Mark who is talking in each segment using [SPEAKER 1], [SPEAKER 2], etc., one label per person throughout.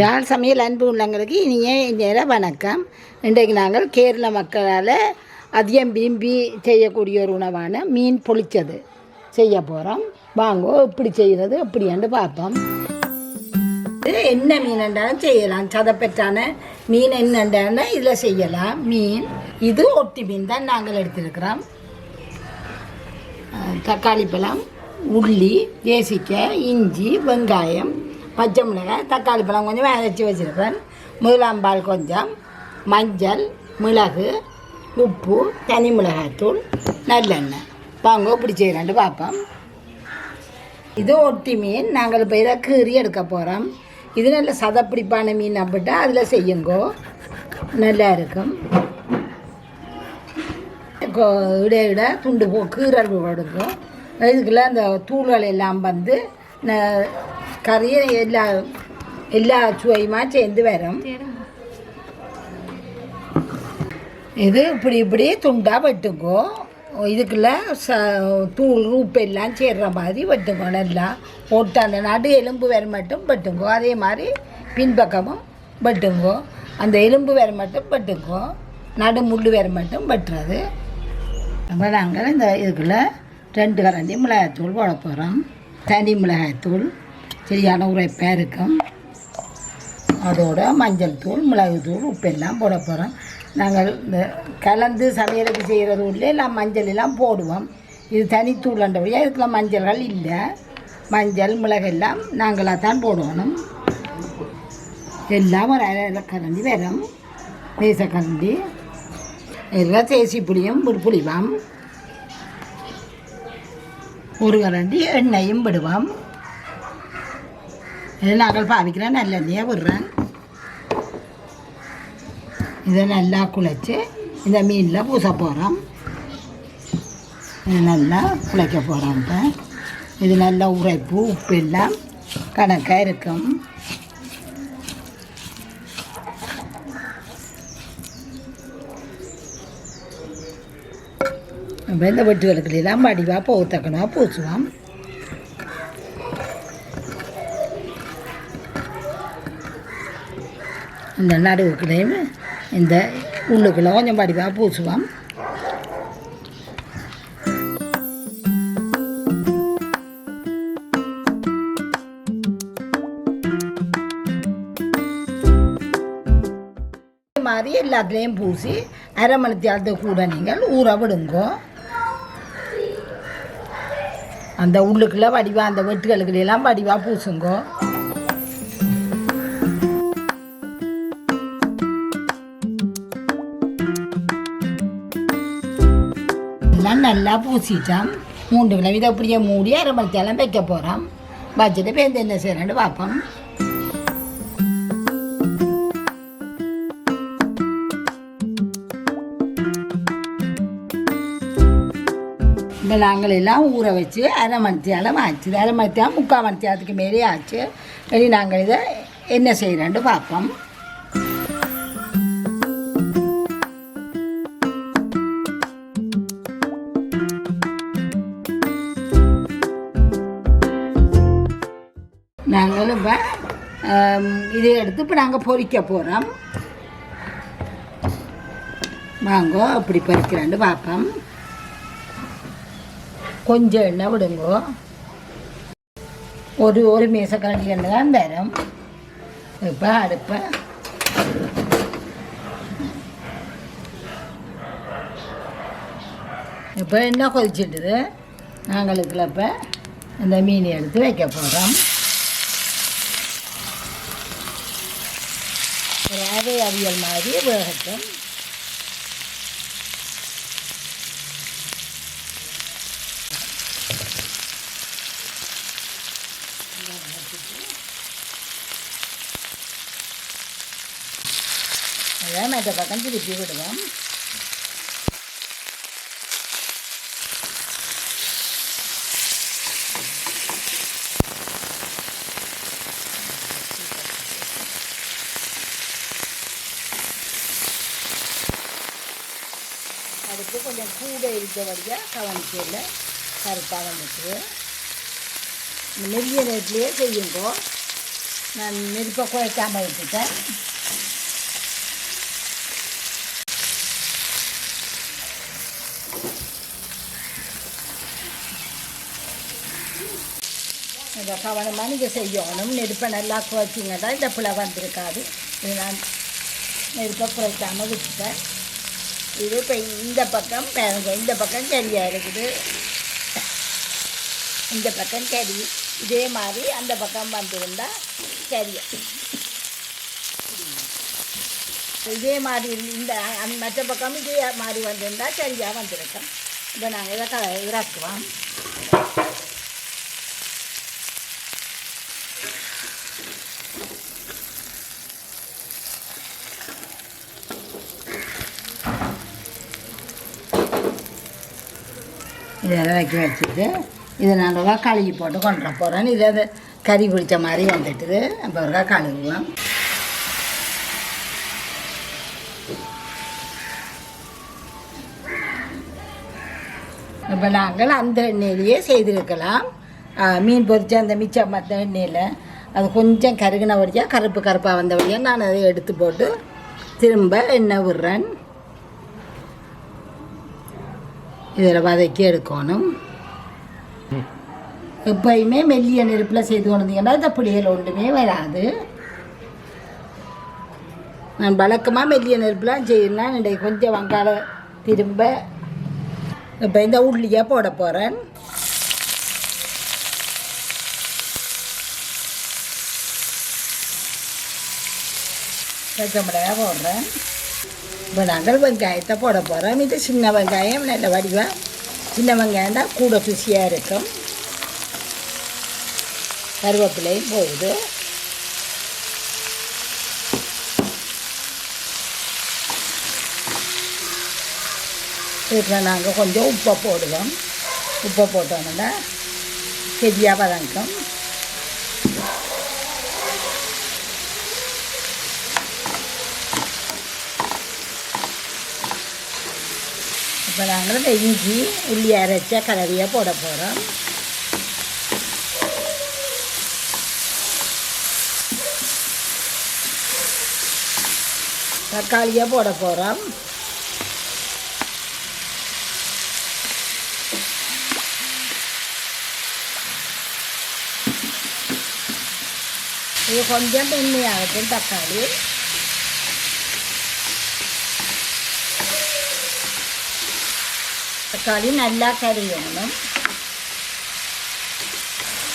[SPEAKER 1] யாழ் சமையல் அன்பு உள்ளங்களுக்கு இனிய நேர வணக்கம். இன்றைக்கு நாங்கள் கேரள மக்களால் அதிகம் விரும்பி செய்யக்கூடிய ஒரு உணவான மீன் பொளிச்சது செய்ய போகிறோம். வாங்கோ எப்படி செய்கிறது எப்படின்னு பார்ப்போம். என்ன மீன் என்றாலும் செய்யலாம். சதப்பெற்றான மீன் என்னென்ன இதில் செய்யலாம். மீன் இது ஒட்டி மீன் தான் நாங்கள் எடுத்துருக்கிறோம். தக்காளி பழம், உள்ளி, தேசிக்காய், இஞ்சி, வெங்காயம், பச்சை மிளகாய், தக்காளி பழம் கொஞ்சம் அரைச்சி வச்சுருக்கேன். முதலாம்பால் கொஞ்சம், மஞ்சள், மிளகு, உப்பு, தனி மிளகாய்த்தூள், நல்லெண்ணெய். வாங்க இப்படி செய்யலான்ட்டு பார்ப்போம். இது ஒட்டி மீன். நாங்கள் இப்போ இதை கீறி எடுக்க போகிறோம். இது நல்ல சதப்பிடிப்பான மீன் அப்படின்ட்டு அதில் செய்யுங்கோ, நல்லா இருக்கும். இட துண்டு கீரல் கொடுக்கும். இதுக்குள்ள அந்த தூள்கள் எல்லாம் வந்து கறியை எல்லா சுவையுமா சேர்ந்து வரும். இது இப்படி துண்டாக வெட்டுங்கோ. இதுக்குள்ள தூள் உப்பு எல்லாம் சேர்ற மாதிரி வெட்டுங்கோ. நல்லா போட்டு அந்த நடு எலும்பு வேறு மட்டும் வெட்டுங்கோ. அதே மாதிரி பின்பக்கமும் வெட்டுங்கோ. அந்த எலும்பு வேறு மட்டும் வெட்டுங்கோ. நடு முள் வேறு மட்டும் வெட்டுறது. அப்போ நாங்கள் இந்த இதுக்குள்ள 2 கரண்டி மிளகாய்த்தூள் போட போகிறோம். தனி மிளகாய்த்தூள் சரியான உரைப்பாக இருக்கும். அதோட மஞ்சள் தூள், மிளகுத்தூள், உப்பெல்லாம் போட போகிறோம். நாங்கள் இந்த கலந்து சமையலுக்கு செய்கிறது உள்ளே எல்லாம் மஞ்சள் எல்லாம் போடுவோம். இது தனித்தூள்ன்றபடியாக இதுக்குள்ள மஞ்சள்கள் இல்லை. மஞ்சள் மிளகு எல்லாம் நாங்களாக தான் போடணும். எல்லாம் ஒரு அரை கரண்டி வரும். மேசக்கரண்டி எல்லாம் தேசி புளியும் புளிவாம். 1 கரண்டி எண்ணெயும் விடுவோம். இதை நாங்கள் பாவிக்கிற நல்லெண்ணெயை விடுறேன். இதை நல்லா குழைச்சி இந்த மீனில் பூச போகிறோம். இதை நல்லா குழைக்க போகிறோம். இப்போ இது நல்லா உரைப்பு உப்பு எல்லாம் கணக்காக இருக்கும். இப்போ இந்த வெட்டுகளுக்கெல்லாம் வடிவாக போத்தக்கணும் பூசுவோம். இந்த நடுவுக்குள்ளேயும் இந்த உள்ளுக்குள்ளே கொஞ்சம் வடிவாக பூசுவோம். இது மாதிரி எல்லாத்துலேயும் பூசி அரை மணி நேரத்துக்கு கூட நீங்கள் ஊற விடுங்கோ. அந்த உள்ளுக்குள்ளே வடிவாக அந்த வெட்டுகளுக்குலாம் வடிவாக பூசுங்கோ. எல்லாம் நல்லா பூசிட்டோம். 3 கிலோ இதை அப்படியே மூடி அரை மணி நேரம் வைக்க போகிறோம். வச்சுட்டு பேருந்து என்ன செய்யணுன்னு பார்ப்போம். இப்போ நாங்கள் எல்லாம் ஊற வச்சு அரை மணி நேரம் ஆச்சு. அரை மணி நேரம் 3/4 மணி நேரத்துக்கு மேலே ஆச்சு. இனி நாங்கள் இதை என்ன செய்யணுன்னு பார்ப்போம். நாங்கள் இப்போ இதை எடுத்து இப்போ நாங்கள் பொரிக்க போகிறோம். வாங்கோ அப்படி பொரிக்கிறான்னு பார்ப்போம். கொஞ்சம் எண்ணெய் விடுங்கோ. ஒரு மேசக்கரண்டி எண்ணெய் தான் வரும். இப்போ அடுப்பை இப்போ எண்ணெய் கொதிச்சிட்டுது. நாங்கள் இதுல இப்போ இந்த மீனை எடுத்து வைக்க போகிறோம். ஒரு அவியல் மாதிரி வேகட்டும். அதை மற்ற பக்கம் திருப்பி விடுவோம். அதுக்கு கொஞ்சம் கூட இருக்கபடியாக கவனிக்கல கருப்பாக வந்துட்டு நெல்லிய நேரத்துலேயே செய்யுங்கோ. நான் நெருப்பை குறைக்காமல் விட்டுட்டேன். இந்த கவனமாக நீங்கள் செய்யணும். நெருப்பை நல்லா குறைச்சிங்கன்னா இந்த பிள்ளை வந்திருக்காது. இது நான் நெருப்பை குறைக்காமல் விட்டுட்டேன். இது இப்போ இந்த பக்கம் பாருங்க, இந்த பக்கம் கறியாக இருக்குது, இந்த பக்கம் கறி. இதே மாதிரி அந்த பக்கம் வந்திருந்தால் சரியா, இதே மாதிரி இந்த மற்ற பக்கம் இதே மாதிரி வந்திருந்தால் சரியாக வந்திருக்கோம். இப்போ நாங்கள் இதை இறக்குவோம். இதை இறக்கி வச்சுட்டு இதை நல்லா கழுவி போட்டு கொண்டு போகிறேன். இதை கறி பிடிச்ச மாதிரி வந்துட்டுது. அப்போ ஒருக்கா கழுவுவோம். இப்போ நாங்கள் அந்த எண்ணெயிலேயே செய்திருக்கலாம். மீன் பொரிச்ச அந்த மிச்சம் மற்ற எண்ணெயில் அது கொஞ்சம் கருகின வழியாக கருப்பாக வந்த வழியாக நான் அதை எடுத்து போட்டு திரும்ப எண்ணெய் விடுறேன். இதில் வதக்கி எடுக்கணும். எப்பயுமே மெல்லிய நெருப்பில் செய்து கொண்டீங்கன்னா இந்த பிடிகள் ஒன்றுமே வராது. நான் வழக்கமாக மெல்லிய நெருப்பில் செய்யணும். இன்றைக்கு கொஞ்சம் வெங்காயம் திரும்ப இப்போ இந்த உள்ளியை போட போகிறேன். பச்சை மிளகாய் போடுறேன். இப்போ நாங்கள் வெங்காயத்தை போட போகிறோம். இது சின்ன வெங்காயம், நல்ல வடிவாக சின்ன வெங்காயம் தான் கூட ருசியாக இருக்கும். கருவேப்பிலையும் போகுது. இதில் நாங்கள் கொஞ்சம் உப்பை போடுவோம். உப்பை போட்டோம்னா சரியாக வதங்கும். இப்போ நாங்கள் இந்த இஞ்சி உள்ளி அரைச்ச கலவையை போட போகிறோம். தக்காளியை போட போகிறோம். இது கொஞ்சம் மென்மையாகட்டும். தக்காளி நல்லா கறியணும்.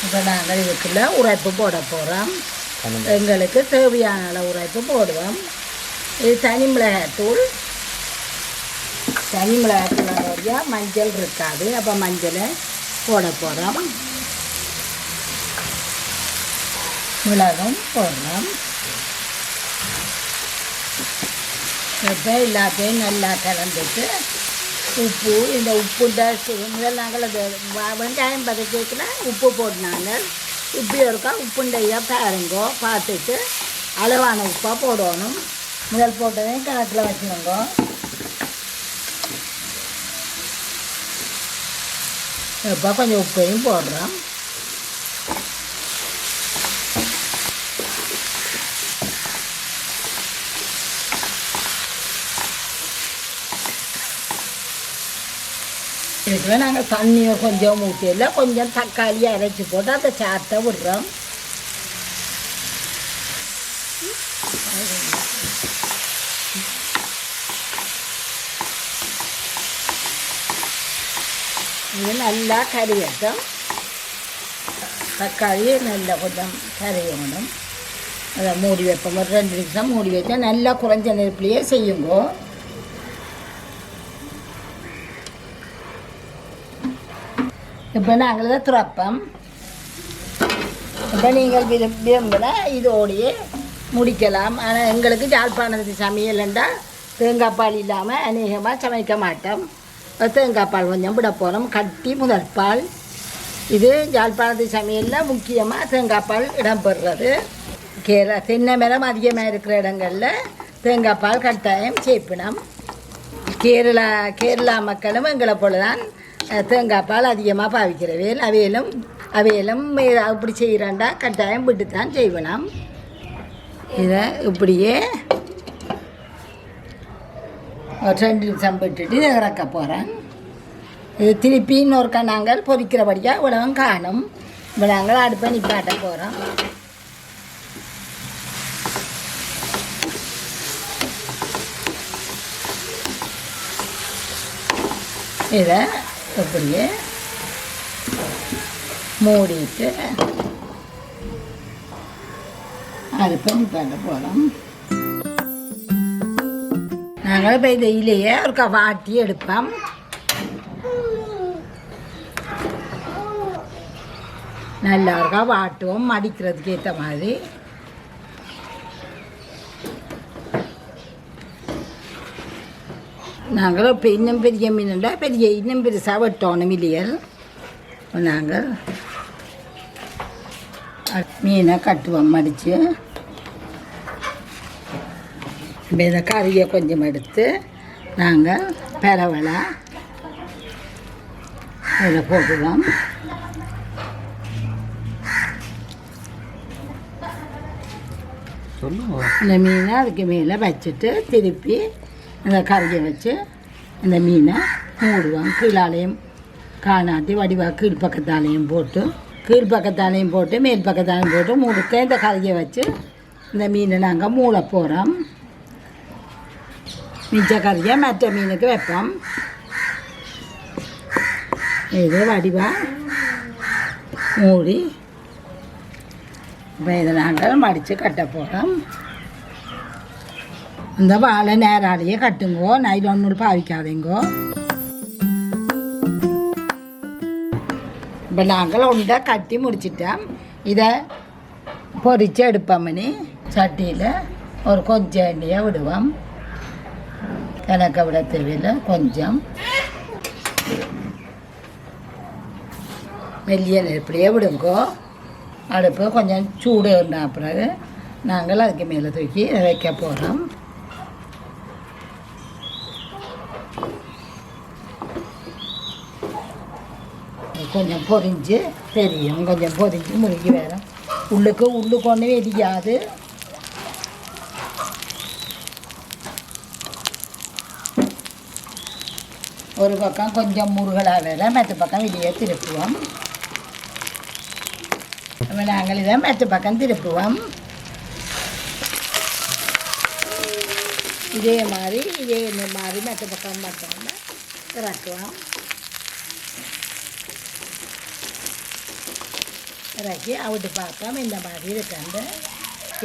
[SPEAKER 1] இப்போ நாங்கள் இதுக்குள்ள உரைப்பு போட போகிறோம். எங்களுக்கு தேவையான அளவு உரைப்பு போடுவோம். இது தனி மிளகாய்த்தூள். தனி மிளகாய்த்தூள் மஞ்சள் இருக்காது. அப்போ மஞ்சளை போட போகிறோம். மிளகும் போடுறோம். இப்போ எல்லாத்தையும் நல்லா கலந்துட்டு உப்பு, இந்த உப்புண்ட முதல் நாங்கள் அது வெங்காயம் பதக்கிக்கல உப்பு போட்டினாங்க. இப்படி இருக்கா உப்புண்டையாக பாருங்கோ. பார்த்துட்டு அளவான உப்பாக போடணும். முதல் போட்டதையும் கணக்கில் வச்சுக்கோங்க. இப்போ கொஞ்சம் உப்பையும் போடுறோம். இதுக்குள்ள நாங்கள் தண்ணியை கொஞ்சம் ஊற்றியில் கொஞ்சம் தக்காளியை அரைச்சி போட்டு அதை சாத்தை விடுறோம். இது நல்லா கறியட்டும். தக்காளி நல்லா கொஞ்சம் கறியணும். அதை மூடி வைப்போம். ஒரு 2 நிமிஷம் மூடி வச்சா நல்லா குறைஞ்ச நெருப்புலையே செய்யுங்கோ. இப்போ நாங்கள் தான் துறப்போம். இப்போ நீங்கள் விரும்பினா இதோடையே முடிக்கலாம். ஆனால் எங்களுக்கு யாழ்ப்பாணத்து சமையல்ண்டா தேங்காய் பால் இல்லாமல் அநேகமாக சமைக்க மாட்டோம். தேங்காய் பால் கொஞ்சம் விட போகிறோம். கட்டி முதல் பால். இது யாழ்ப்பாணத்து சமையலில் முக்கியமாக தேங்காய் பால் இடம்பெறுறது. தென்னை மரம் அதிகமாக இருக்கிற இடங்களில் தேங்காய் பால் கட்டாயம் சேர்ப்பினோம். கேரளா மக்களும் எங்களை போல தான் தேங்காய் பால் அதிகமாக பாவிக்கிறவே. அவையிலும் அவையெல்லாம் இப்படி செய்கிறாண்டா கட்டாயம் விட்டு தான் செய்வேனாம். இதை இப்படியே 2 நிமிஷம் விட்டுட்டு இதை இறக்க போகிறேன். இது திருப்பி இன்னொருக்கா நாங்கள் பொரிக்கிறபடியாக இவ்வளவும் காணும். இப்போ நாங்கள் அடுப்பை நிப்பாட்ட போகிறோம். இதை இப்படியே மூடிட்டு அடுப்பை நிப்பாட்ட போகிறோம். நாங்கள் இப்போ இதையிலேயே ஒரு வாட்டி எடுப்போம். நல்லா இருக்கா வாட்டுவோம் மடிக்கிறதுக்கு ஏற்ற மாதிரி. நாங்கள் இப்போ இன்னும் பெரிய மீனுண்டா இன்னும் பெருசாக வெட்டணும் இல்லையா. நாங்கள் மீனை கட்டுவோம் மடித்து. இப்போ இதை கறியை கொஞ்சம் எடுத்து நாங்கள் பரவலை அதில் போட்டுவோம். இந்த மீனை அதுக்கு மேலே வச்சுட்டு திருப்பி அந்த கறியை வச்சு இந்த மீனை மூடுவோம். கீழாலையும் காணாட்டி வடிவாக கீழ்ப்பக்கத்தாலையும் போட்டு மேல் பக்கத்தாலையும் போட்டு மூடுக்க இந்த கறியை வச்சு இந்த மீனை நாங்கள் மூட போகிறோம். மிச்ச கறியை மற்ற மீனுக்கு வைப்போம். இது வடிவாக மூடி இப்போ இதை நாங்கள் மடித்து கட்ட போகிறோம். இந்த வாழை நேராலேயே கட்டுங்கோ, நைலான் நூல் பாவிக்காதீங்கோ. இப்போ நாங்கள் உண்டை கட்டி முடிச்சிட்டோம். இதை பொரித்து எடுப்போம்னு சட்டியில் ஒரு கொஞ்சம் எண்ணெயை விடுவோம். எனக்கு விட தேவையில்லை, கொஞ்சம் மெல்லிய நெருப்படியே விடுங்கோ. அடுப்பு கொஞ்சம் சூடு இருந்தா பிறகு நாங்கள் அதுக்கு மேலே தூக்கி வைக்க போகிறோம். கொஞ்சம் பொரிஞ்சு தெரியும், கொஞ்சம் பொரிஞ்சு முழுகி வேறு உள்ளுக்கு ஒன்றும் வெடிக்காது. ஒரு பக்கம் கொஞ்சம் முருகலாக வேலை மற்ற பக்கம் வெளியே திருப்புவோம். நாங்கள் இதை மற்ற பக்கம் திருப்புவோம். இதே மாதிரி மற்ற பக்கம் பார்த்தோம்னா இறக்குவோம். இறக்கி அவிட்டு பார்ப்போம் இந்த மாதிரி இருக்காண்டு.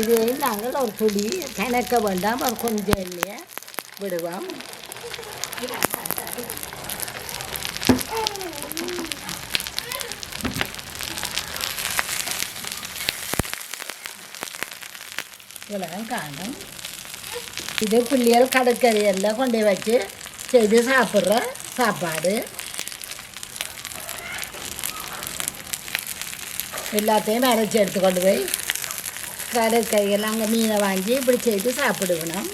[SPEAKER 1] இது நாங்கள் ஒரு துளி கணக்க வேண்டாம், ஒரு கொஞ்சம் எண்ணெயை விடுவோம். இவ்வளோ காணும். இது பிள்ளைகள் கடற்கரையெல்லாம் கொண்டு வச்சு செய்து சாப்பிட்ற சாப்பாடு. எல்லாத்தையும் அரைச்சி எடுத்து கொண்டு போய் கடற்கரையெல்லாம் அங்கே மீனை வாங்கி இப்படி செய்து சாப்பிடுவேணும்.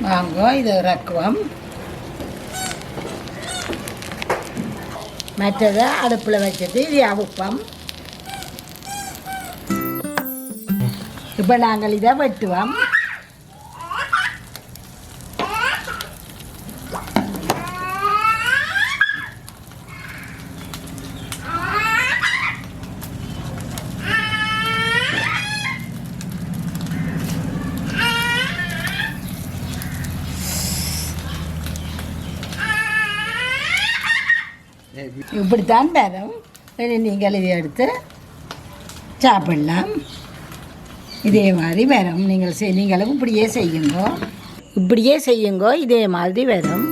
[SPEAKER 1] வாங்க இதை இறக்குவோம். மற்றதை அடுப்பில் வச்சுட்டு இது அவுப்போம். இப்போ நாங்கள் இதை வெட்டுவோம். இப்படித்தான் வரும். நீங்கள் இதை எடுத்து சாப்பிடலாம். இதே மாதிரி வரும். நீங்களும் இப்படியே செய்யுங்கோ, இதே மாதிரி வரும்.